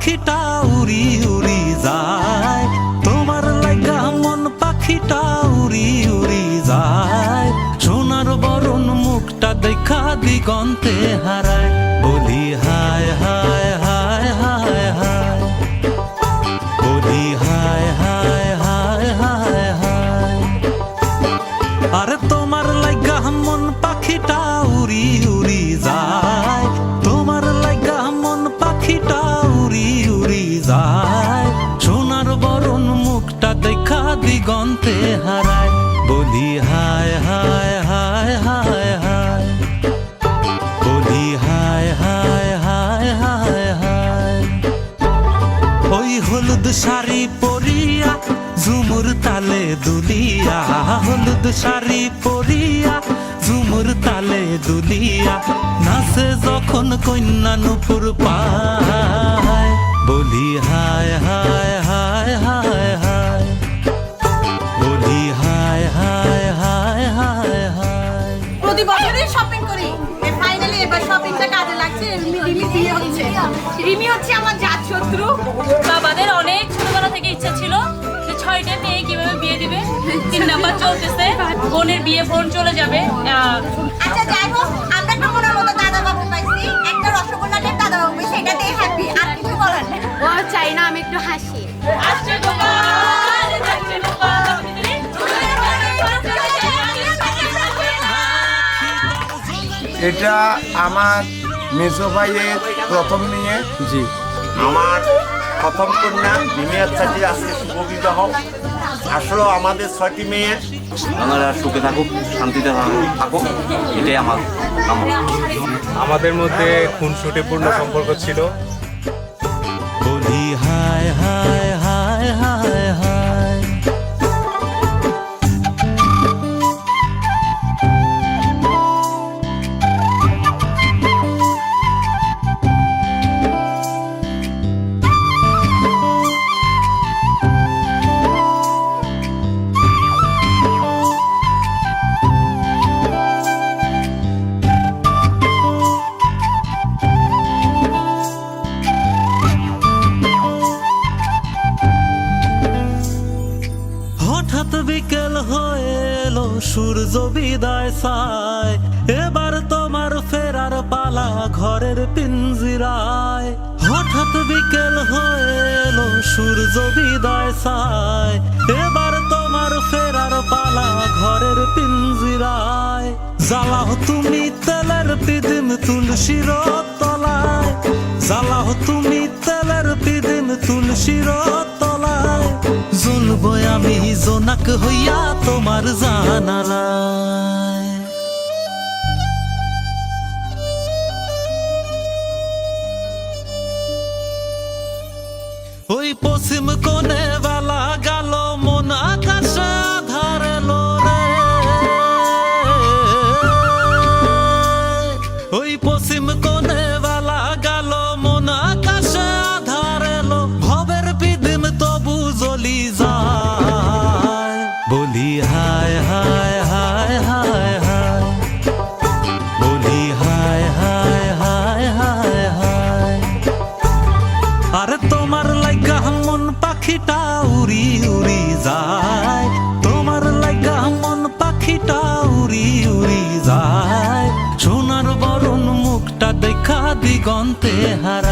পাখিটা উড়ি উড়ি যায়, তোমার লাইগা মন পাখিটা উড়ি উড়ি যায়। সোনার বরণ মুখটা দেখা দিগন্তে হারায়, বলি হায় হায় হায় হায় হায়, বলি হায় হায় হায় হায় হায়। আরে তোমার লাইগা মন পাখিটা উড়ি উড়ি যায়, তোমার লাইগা মন পাখিটা উড়ি উড়ি যায়। সোনার বরণ মুখটা দেখা দিগন্তে হারায়, বলি হায় হায় হায় হায় হায়, বলি হায় হায় হায় হায় হায়। ওই হলুদ শাড়ি পরিয়া ঝুমুর তালে দুলিয়া, হলুদ শাড়ি পরিয়া ঝুমুর তালে দুলিয়া, নাচে যখন কন্যা নুপুর পায়, বলি হায় হায় হায় হায় হায়, বলি হায় হায় হায় হায় হায়। প্রতি বছরই শপিং করি, ফাইনালি এবার শপিংটা কাজে লাগছে। রিমি বিয়ে হচ্ছে, রিমি হচ্ছে আমার জাত শত্রু। বাবাদের অনেক ছোটবেলা থেকে ইচ্ছা ছিল যে 6টা মেয়ে কিভাবে বিয়ে দিবে। 3 নাম্বার চলতেছে, বোনের বিয়ে বোন চলে যাবে। আচ্ছা যাই হোক, আমরা কখনোর মতো দাদা বাবু পাইছি, একটা রসগোল্লা দিয়ে দাদা বাবু, সেটাতেই হ্যাপি, আর কিছু বলার নেই। ও চাই না আমি একটু হাসি। আসছে গোপাল, যাচ্ছে গোপাল। এটা আমার মেজো ভাইয়ের প্রথম মেয়ে। জি, আমার প্রথম কন্যা রিমিয়ার সাথে আজকে শুভ বিবাহ। আসলে আমাদের 6টি মেয়ের, ওনারা সুখে থাকুক, শান্তিতে থাকুক, এটাই আমার কামনা। আমাদের মধ্যে খুনসুটিপূর্ণ সম্পর্ক ছিল। বলি হায় হায় হায় হায় হায়। হঠাৎ বিকেল হয়ে এলো, সূর্য বিদায় চায়, এবার তোমার ফেরার পালা ঘরের পিঞ্জিরায়। হঠাৎ বিকেল হয়ে এলো, সূর্য বিদায় চায়, এবার তোমার ফেরার পালা ঘরের পিঞ্জিরায়। জ্বালাও তুমি তেলের পিদিম তুলসীর তলায়, জ্বালাও তুমি তেলের পিদিম তুলসীর তলায়। জ্বলবো আমি জোনাক হইয়া তোমার জানালায়। ওই পশ্চিম কোণে বেলা গেল, মন আকাশে আধার এলো রে। ওই পশ্চিম কোণে বেলা গেল, মন আকাশে আধার এলো, ভবের পিদিম তবু জ্বলি যায়, বলি হায় হায় হায় হায় হায়, বলি হায় হায় হায় হায় হায়। আরে তোমার লাইগা মন পাখিটা উড়ি উড়ি যায়, তোমার লাইগা মন পাখিটা উড়ি উড়ি যায়। সোনার বরণ মুখটা দেখা দিগন্তে হারায়।